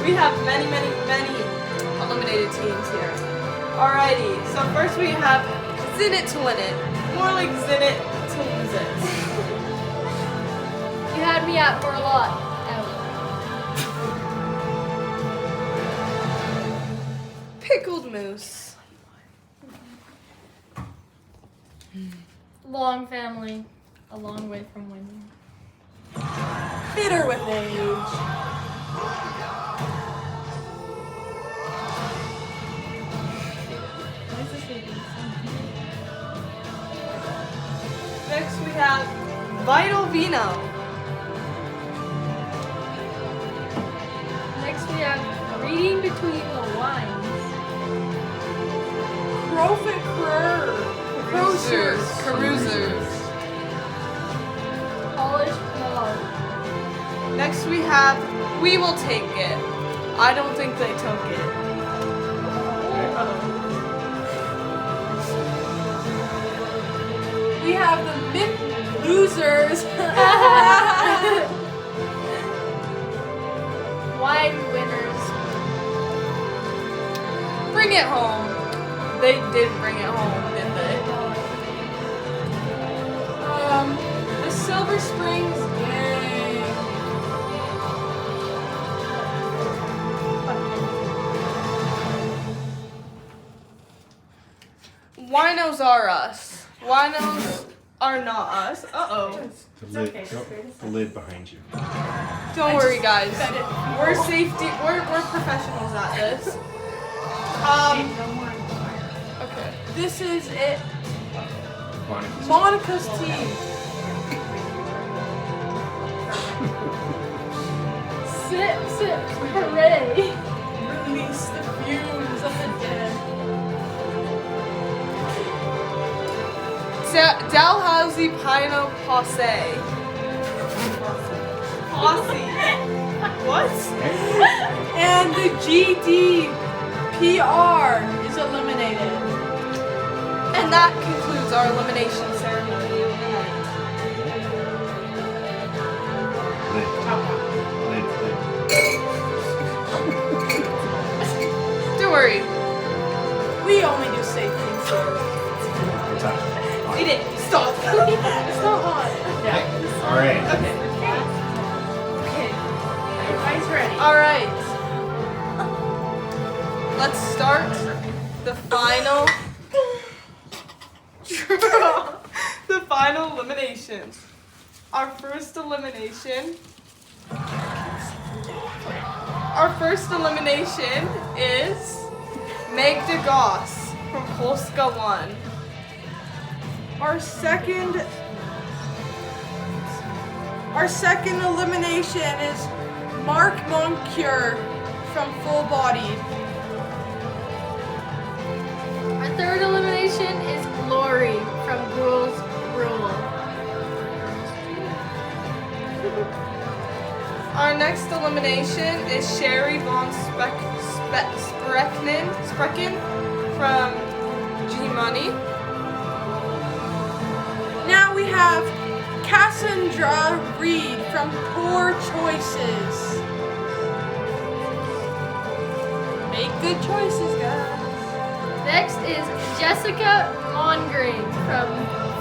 We have many eliminated teams here. Alrighty, so first we have Zin It to win it. More like Zin It to lose it. You had me out for a lot. Pickled Moose. Long family, a long way from winning. Bitter with age. Next we have Vital Vino. Next we have reading between the lines. Profit Carousers. Polished log. Next we have We Will Take It. I don't think they took it. We have the Myth Losers. Wide winners. Bring it home. They did bring it home, didn't they? The Silver Springs Gang. Winos are us. Winos are not us. Uh-oh. The lid behind you. Don't worry, guys. We're safety. We're professionals at this. Okay. This is it. Monica's team. Sip, hooray. Release the fumes of the dead. Dalhousie Pino Posse. What? And the GDPR is eliminated. And that concludes our elimination ceremony of the night. Don't worry. We only do safe things here. We didn't. Stop. It's not on. Yeah. All right. Okay. Okay. Everybody's ready. Alright. Let's start the final the final eliminations. Our first elimination is Meg DeGoss from Polska 1. Our second elimination is Mark Moncure from Full Body. Our third elimination is Glory from Rules Rule. Our next elimination is Sherry Von Sprecken from G-Money. Now we have Cassandra Reed from Poor Choices. Make good choices, guys. Next is Jessica Mongrain from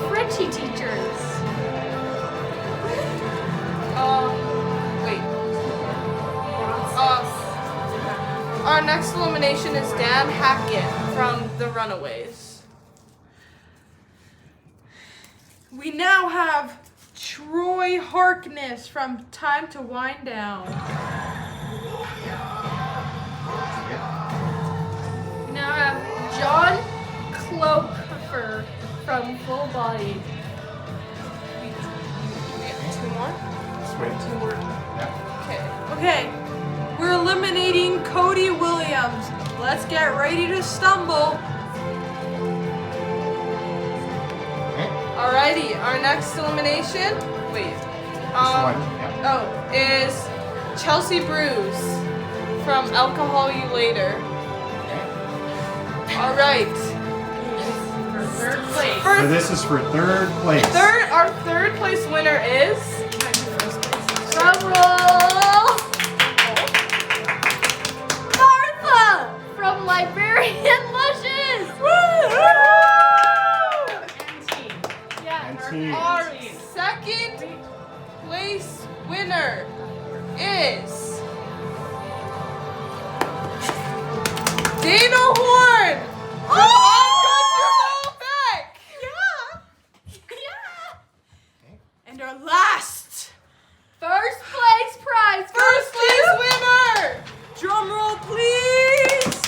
Frenchie Teachers. Wait. Our next elimination is Dan Hackett from The Runaways. We now have Troy Harkness from Time to Wind Down. We now have John Clover from Full Body. We get two more? Sweet. Two more. Yeah. Okay. We're eliminating Cody Williams. Let's get ready to stumble. Alrighty, our next elimination, is Chelsea Bruce from Alcohol You Later. Alright. Third place. So this is for third place. Our third place winner is... Drum roll! Dana Horn. Oh, back. Yeah. And our last First place prize. first place winner. Drum roll, please.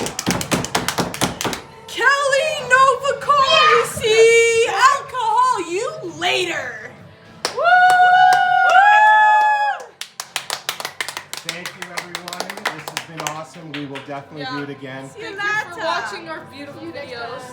Kelly Novikov. We see alcohol. You later. Woo! Thank you, everyone. This has been awesome. We will definitely do it again. Thank you for watching our beautiful videos.